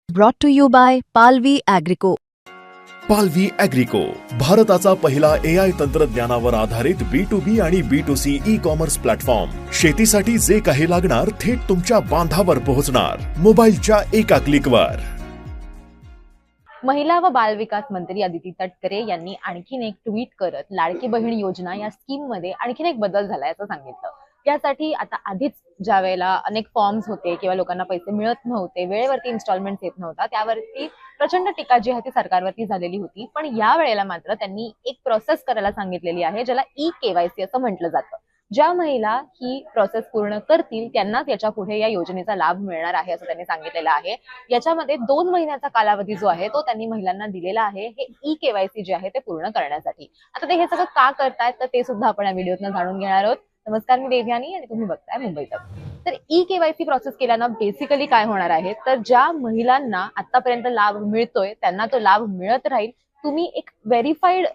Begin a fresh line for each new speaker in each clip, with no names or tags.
Brought to you by Palvi Agrico.
पालवी ॲग्रिको, भारताचा पहिला AI तंत्रज्ञानावर आधारित B2B आणि B2C ई-कॉमर्स प्लॅटफॉर्म. शेतीसाठी जे काही लागणार थेट तुमच्या बांधावर पोहोचणार, मोबाईलच्या एका क्लिकवर.
महिला व बाल विकास मंत्री अदिती तटकरे यांनी आणखीन एक ट्विट करत लाडकी बहीण योजना या स्कीम मध्ये आणखीन एक बदल झालाय असं सांगितलं. यासाठी आता आधीच ज्या वेळेला अनेक फॉर्म्स होते किंवा लोकांना पैसे मिळत नव्हते, वेळेवरती इन्स्टॉलमेंट येत नव्हता, त्यावरती प्रचंड टीका जी आहे ती सरकारवरती झालेली होती. पण या वेळेला मात्र त्यांनी एक प्रोसेस करायला सांगितलेली आहे, ज्याला ई-केवायसी असं म्हटलं जातं. ज्या महिला ही प्रोसेस पूर्ण करतील त्यांनाच याच्या पुढे या योजनेचा लाभ मिळणार आहे असं त्यांनी सांगितलेलं आहे. याच्यामध्ये 2 महिन्याचा कालावधी जो आहे तो त्यांनी महिलांना दिलेला आहे, हे ई-केवायसी जे आहे ते पूर्ण करण्यासाठी. आता ते हे सगळं का करतायत तर ते सुद्धा आपण या व्हिडिओतून जाणून घेणार आहोत. नमस्कार, मी देवयानी आणि तुम्ही बघताय मुंबई तक. तर ई-केवायसी प्रोसेस केल्यानं बेसिकली काय होणार आहे तर ज्या महिलांना आतापर्यंत लाभ मिळतोय त्यांना तो लाभ मिळत राहील. तुम्ही एक व्हेरीफाईड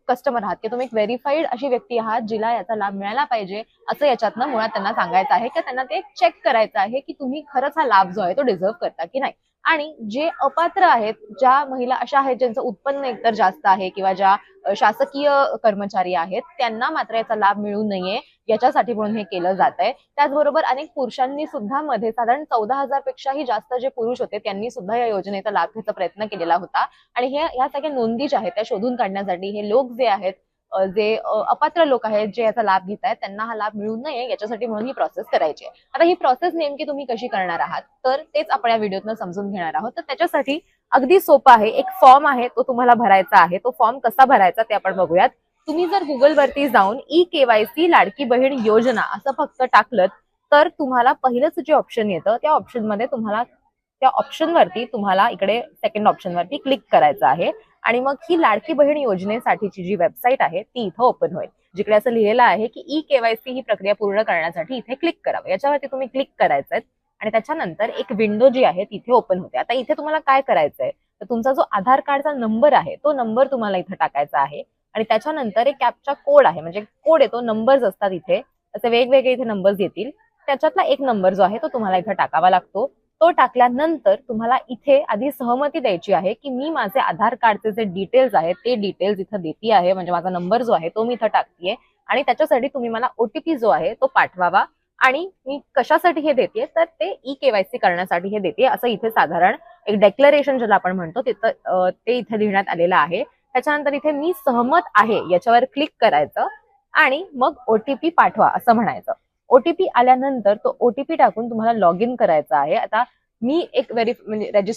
कस्टमर आहात, की तुम्ही एक व्हेरीफाईड अशी व्यक्ती आहात जिला याचा लाभ मिळाला पाहिजे असं याच्यातनं मुळात त्यांना सांगायचं आहे, की त्यांना ते चेक करायचं आहे की तुम्ही खरंच हा लाभ जो आहे तो डिझर्व करता की नाही. आणि जे अपात्र आहेत, ज्या महिला अशा आहेत ज्यांचं उत्पन्न एकतर जास्त आहे किंवा ज्या शासकीय कर्मचारी आहेत त्यांना मात्र याचा लाभ मिळू नये याच्यासाठी म्हणून हे केलं जात आहे. त्याचबरोबर अनेक पुरुषांनी सुद्धा मध्ये साधारण 14,000 पेक्षाही जास्त जे पुरुष होते त्यांनी सुद्धा या योजनेचा लाभ घ्यायचा प्रयत्न केलेला होता. आणि ह्या सगळ्या नोंदी ज्या आहेत त्या शोधून काढण्यासाठी हे लोक जे आहेत, जे अपात्र लोक आहेत जे याचा लाभ घेत आहेत त्यांना हा लाभ मिळू नये याच्यासाठी म्हणून ही प्रोसेस करायची आहे. आता ही प्रोसेस नेमकी तुम्ही कशी करणार आहात तर तेच आपण या व्हिडिओतून समजून घेणार आहोत. तर त्याच्यासाठी अगदी सोपं आहे, एक फॉर्म आहे तो तुम्हाला भरायचा आहे. तो फॉर्म कसा भरायचा ते आपण बघूयात. तुम्ही जर गुगल वरती जाऊन ई-केवायसी लाडकी बहीण योजना असं फक्त टाकलं तर तुम्हाला पहिलंच जे ऑप्शन येतं त्या ऑप्शन वरती तुम्हाला इकडे सेकंड ऑप्शन वरती क्लिक करायचं आहे. आणि मग ही लाडकी बहीण योजनेसाठीची जी वेबसाईट आहे ती इथं ओपन होईल, जिकडे असं लिहिलेलं आहे की ई-केवायसी ही प्रक्रिया पूर्ण करण्यासाठी इथे क्लिक करावं. याच्यावरती तुम्ही क्लिक करायचंय आणि त्याच्यानंतर एक विंडो जी आहे तिथे ओपन होते. आता इथे तुम्हाला काय करायचंय तर तुमचा जो आधार कार्डचा नंबर आहे तो नंबर तुम्हाला इथे टाकायचा आहे. आणि त्याच्यानंतर एक कॅप्चा कोड आहे, म्हणजे कोड येतो, नंबर्स असतात इथे, असे वेगवेगळे इथे नंबर्स येतील. त्याच्यातला एक नंबर जो आहे तो तुम्हाला इथे टाकावा लागतो. तो टाकल्यानंतर तुम्हाला इथे आधी सहमती द्यायची आहे की मी माझे आधार कार्डचे जे डिटेल्स आहेत ते डिटेल्स इथं देते आहे, म्हणजे माझा नंबर जो आहे तो मी इथं टाकतेय. आणि त्याच्यासाठी तुम्ही मला ओटीपी जो आहे तो पाठवावा. आणि मी कशासाठी हे देते तर ते ई-केवायसी करण्यासाठी हे देते असं इथे साधारण एक डेक्लरेशन ज्याला आपण म्हणतो ते इथे लिहिण्यात आलेलं आहे. त्याच्यानंतर इथे मी सहमत आहे याच्यावर क्लिक करायचं आणि मग ओटीपी पाठवा असं म्हणायचं. ओटीपी आल्यानंतर तो ओटीपी टाकून तुम्हाला लॉग इन करायचा आहे. आता मी एक म्हणजे